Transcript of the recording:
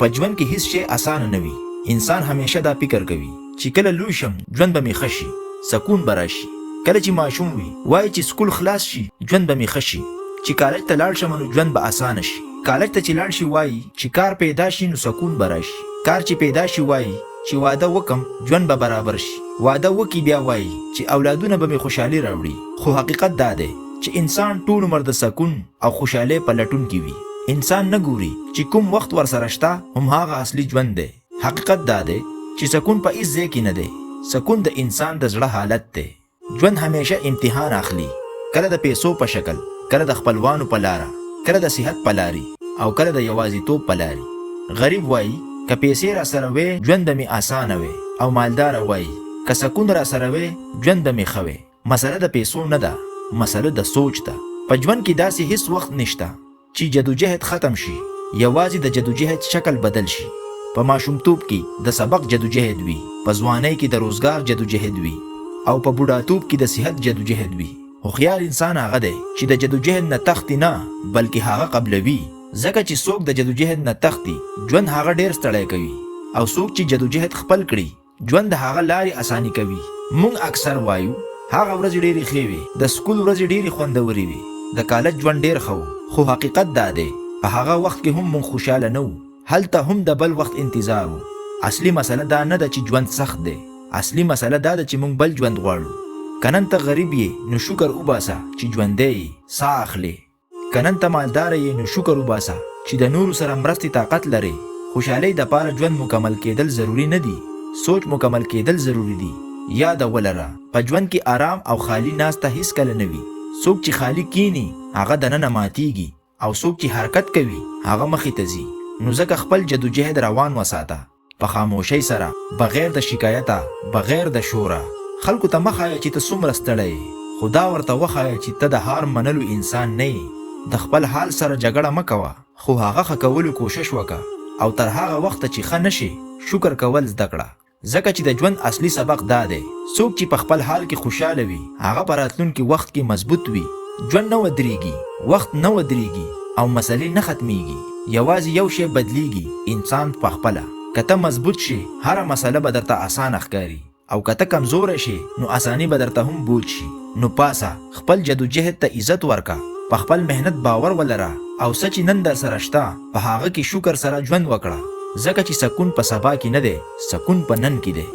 په ژوند کې هیڅ شی اسانه نه وي. انسان همیشه دا فکر کوي چې کله لوی شم ژوند به مې ښه شي، سکون به راشي. کله چې ماشوم وي وایي چې سکول خلاص شي ژوند به مې ښه شي، چې کالج ته لاړ شم نو ژوند به اسانه شي. کالج ته چې لاړ شي وایي چې کار پیدا شي نو سکون به راشي. کار چې پیدا شي وایي چې واده وکم ژوند به برابر شي. واده وکي بیا وایي چې اولادونه به مې خوشحالي راوړي. خو حقیقت دا دی چې انسان ټول عمر د سکون او خوشحالۍ په لټون کې وي. انسان نه ګوري چې کوم وخت ورسره شته هم هغه اصلي ژوند دی. حقیقت دا دی چې سکون په هیڅ ځای کې نه دی. سکون د انسان د زړه حالت دی. ژوند همیشه امتحان اخلي، کله د پیسو په شکل، کله د خپلوانو په لاره، کله د صحت په لارې او کله د یوازیتوب په لارې. غریب وایي که پیسې را سره وې ژوند به مې اسانه وې، او مالدار وایي که سکون را سره وې ژوند به مې ښه وې. مسله د پیسو نه ده، مسله د سوچ ده. په ژوند کې داسې هیڅ وخت نشته چې جدوجهد ختم شي، یوازې د جدوجهد شکل بدل شي. په ماشومتوب کې د سبق جدوجهد وي، په ځوانۍ کې د روزګار جدوجهد وي، او په بوډاتوب کې د صحت جدوجهد وي. هوښیار انسان هغه دی چې د جدوجهد نه تختی نه بلکې هغه قبلوي. ځکه چې څوک د جدوجهد نه تختی ژوند هغه ډیر ستړی کوي، او څوک چې جدوجهد خپل کړي ژوند د هغه لارې اساني کوي. موږ اکثر وایو هغه ورځې ډېرې ښې وي، د سکول ورځې ډېرې خوندورې وي، د کالج ژوند ډېر ښه و. خو حقیقت دا دی په هغه وخت کې هم موږ خوشحاله نه وو، هلته هم د بل وخت انتظار و. اصلي مسله دا نه ده چې ژوند سخت دی، اصلي مسله دا ده چې موږ بل ژوند غواړو. که نن ته غریب یې نو شکر وباسه چې ژوندی یې، ساه اخلې. که نن ته مالدار یې نو شکر وباسه چې د نورو سره مرستې طاقت لرې. خوشحالۍ دپاره ژوند مکمل کېدل ضروري نه دي، سوچ مکمل کېدل ضروري دي. یاد ولره په ژوند کې آرام او خالی ناسته هیڅ کله نه وي. څوک چې خالی کینی هغه دننه ماتیږي، او څوک چې حرکت کوي هغه مخې ته ځي. نو ځکه خپل جدوجهد روان وساته په خاموشۍ سره، بغیر د شکایته، بغیر د شوره. خلکو ته مه ښایه چې ته څومره ستړی یې، خو دا ورته وښایه چې ته د هار منلو انسان نه یې. د خپل حال سره جګړه مه کوه، خو هغه ښه کولو کوشش وکړه، او تر هغه وخته چې ښه نشي شکر کول زده کړه. ځکه چې د ژوند اصلي سبق دا دی څوک چې په خپل حال کې خوشحاله وي هغه په راتلونکي وخت کې مضبوط وي. ژوند نه ودرېږي، وخت نه ودرېږي، او مسلې نه ختمیږي. یوازې یو شی بدلیږي، انسان پخپله. که ته مضبوط شي هره مسله به درته اسانه ښکاري، او که ته کمزوره شي نو اساني به درته هم بوج شي. نو پاسه خپل جدوجهد ته عزت ورکه، په خپل مهنت باور ولره، او څه چې نن در سره شته په هغه کې شکر سره ژوند وکړه. ځکه چې سکون په سبا کې نه دی، سکون په نن کې دی.